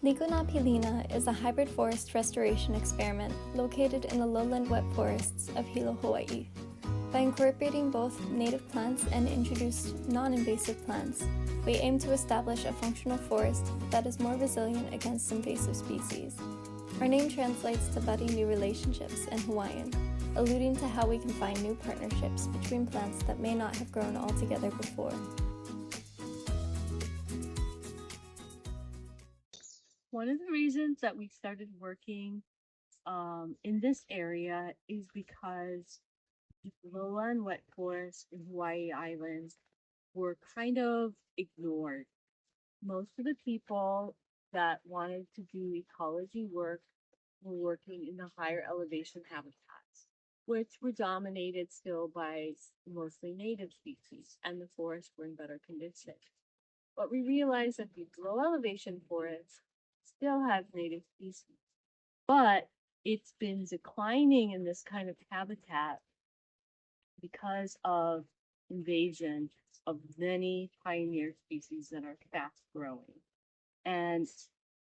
Liko Pilina is a hybrid forest restoration experiment located in the lowland wet forests of Hilo, Hawaii. By incorporating both native plants and introduced non-invasive plants, we aim to establish a functional forest that is more resilient against invasive species. Our name translates to budding new relationships in Hawaiian, alluding to how we can find new partnerships between plants that may not have grown all together before. One of the reasons that we started working in this area is because the lowland wet forests in Hawaii Islands were kind of ignored. Most of the people that wanted to do ecology work were working in the higher elevation habitats, which were dominated still by mostly native species, and the forests were in better condition. But we realized that these low elevation forests still have native species, but it's been declining in this kind of habitat because of invasion of many pioneer species that are fast growing. And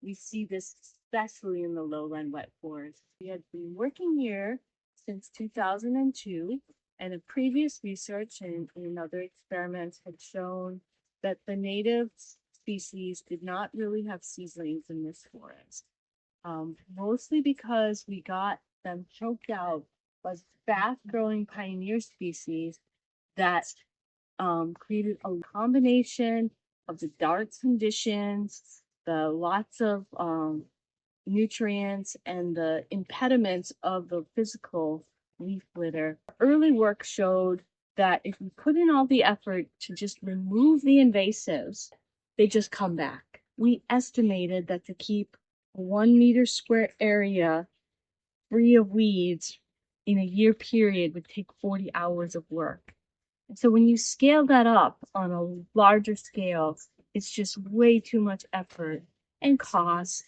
we see this especially in the lowland wet forests. We had been working here since 2002, and a previous research and other experiments had shown that the native species did not really have seedlings in this forest, mostly because we got them choked out by fast-growing pioneer species that created a combination of the dark conditions, the lots of nutrients, and the impediments of the physical leaf litter. Early work showed that if we put in all the effort to just remove the invasives, they just come back. We estimated that to keep a 1 meter square area free of weeds in a year period would take 40 hours of work. And so when you scale that up on a larger scale, it's just way too much effort and cost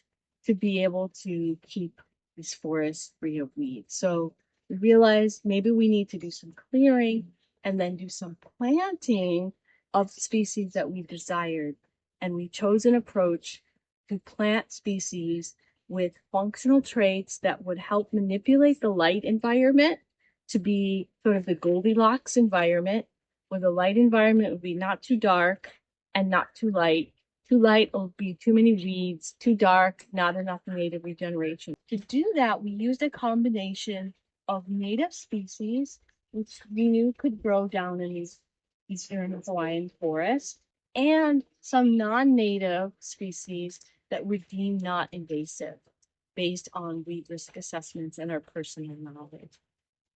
to be able to keep this forest free of weeds. So we realized maybe we need to do some clearing and then do some planting of species that we desired. And we chose an approach to plant species with functional traits that would help manipulate the light environment to be sort of the Goldilocks environment, where the light environment would be not too dark and not too light. Too light will be too many weeds, too dark, not enough native regeneration. To do that, we used a combination of native species, which we knew could grow down in these eastern Hawaiian forests, and some non-native species that were deemed not invasive based on weed risk assessments and our personal knowledge.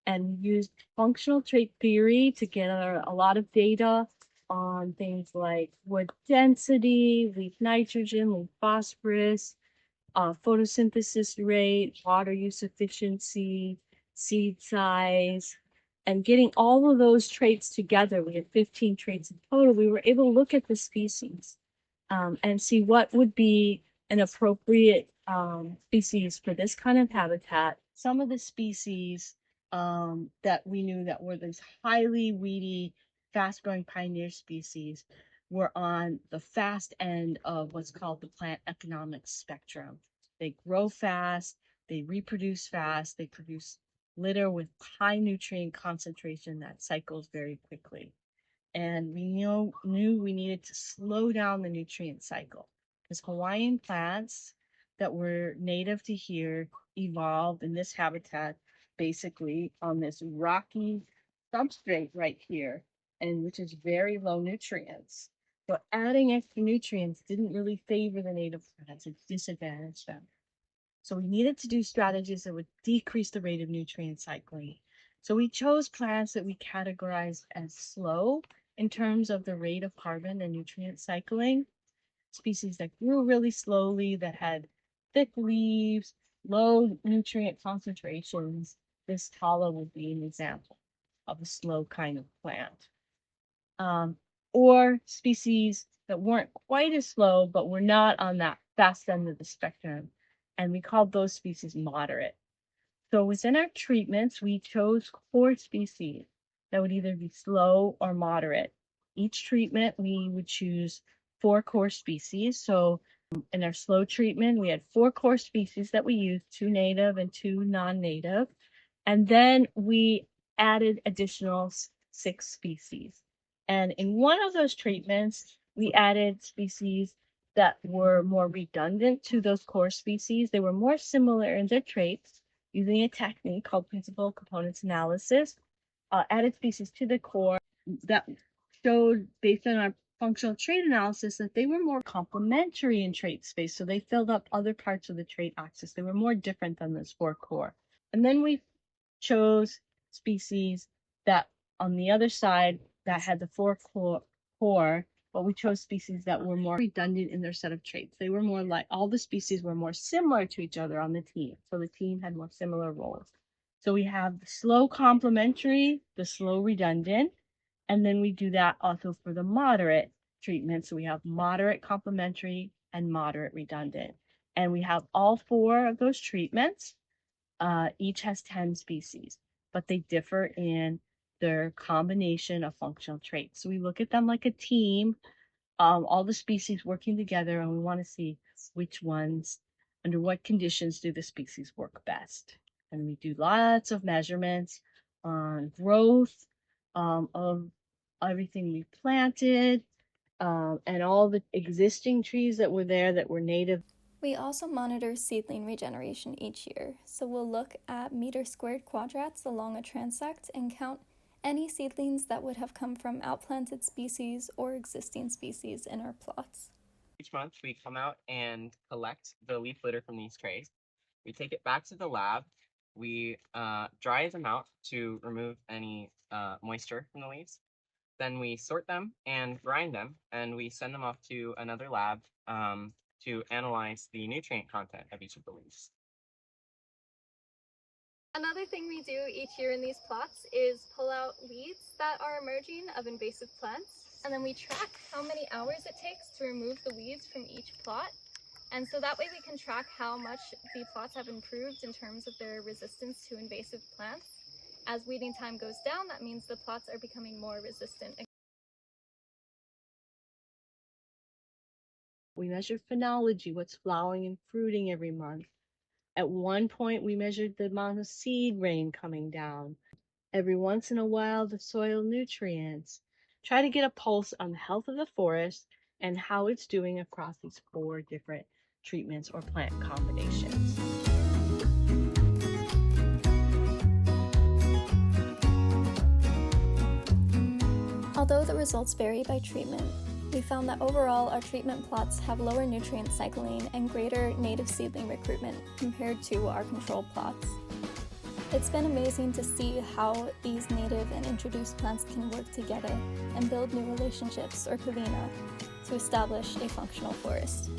And we used functional trait theory to get a lot of data on things like wood density, leaf nitrogen, leaf phosphorus, photosynthesis rate, water use efficiency, seed size, and getting all of those traits together. We had 15 traits in total. We were able to look at the species and see what would be an appropriate species for this kind of habitat. Some of the species that we knew that were these highly weedy, fast-growing pioneer species were on the fast end of what's called the plant economics spectrum. They grow fast, they reproduce fast, they produce litter with high nutrient concentration that cycles very quickly. And we knew we needed to slow down the nutrient cycle because Hawaiian plants that were native to here evolved in this habitat basically on this rocky substrate right here, and which is very low nutrients. So adding extra nutrients didn't really favor the native plants, it disadvantaged them. So we needed to do strategies that would decrease the rate of nutrient cycling. So we chose plants that we categorized as slow in terms of the rate of carbon and nutrient cycling, species that grew really slowly, that had thick leaves, low nutrient concentrations. This tala would be an example of a slow kind of plant. Or species that weren't quite as slow, but were not on that fast end of the spectrum. And we called those species moderate. So within our treatments, we chose core species that would either be slow or moderate. Each treatment, we would choose 4 core species. So In our slow treatment, we had 4 core species that we used, 2 native and 2 non-native. And then we added additional 6 species. And in one of those treatments, we added species that were more redundant to those core species. They were more similar in their traits using a technique called principal components analysis. Added species to the core that showed, based on our functional trait analysis, that they were more complementary in trait space. So they filled up other parts of the trait axis. They were more different than those 4 core. And then we chose species that on the other side that had the 4 core, but we chose species that were more redundant in their set of traits. They were more like, all the species were more similar to each other on the team. So the team had more similar roles. So we have the slow complementary, the slow redundant, and then we do that also for the moderate treatment. So we have moderate complementary and moderate redundant. And we have all 4 of those treatments. Each has 10 species, but they differ in their combination of functional traits. So we look at them like a team, all the species working together, and we want to see which ones, under what conditions do the species work best. And we do lots of measurements on growth of everything we planted, and all the existing trees that were there that were native. We also monitor seedling regeneration each year, so we'll look at meter-squared quadrats along a transect and count any seedlings that would have come from outplanted species or existing species in our plots. Each month, we come out and collect the leaf litter from these trays. We take it back to the lab. We dry them out to remove any moisture from the leaves. Then we sort them and grind them, and we send them off to another lab to analyze the nutrient content of each of the leaves. Another thing we do each year in these plots is pull out weeds that are emerging of invasive plants, and then we track how many hours it takes to remove the weeds from each plot. And so that way we can track how much the plots have improved in terms of their resistance to invasive plants. As weeding time goes down, that means the plots are becoming more resistant. We measured phenology, what's flowering and fruiting every month. At one point, we measured the amount of seed rain coming down. Every once in a while, the soil nutrients. Try to get a pulse on the health of the forest and how it's doing across these 4 different treatments or plant combinations. Although the results vary by treatment, we found that overall our treatment plots have lower nutrient cycling and greater native seedling recruitment compared to our control plots. It's been amazing to see how these native and introduced plants can work together and build new relationships, or Pilina, to establish a functional forest.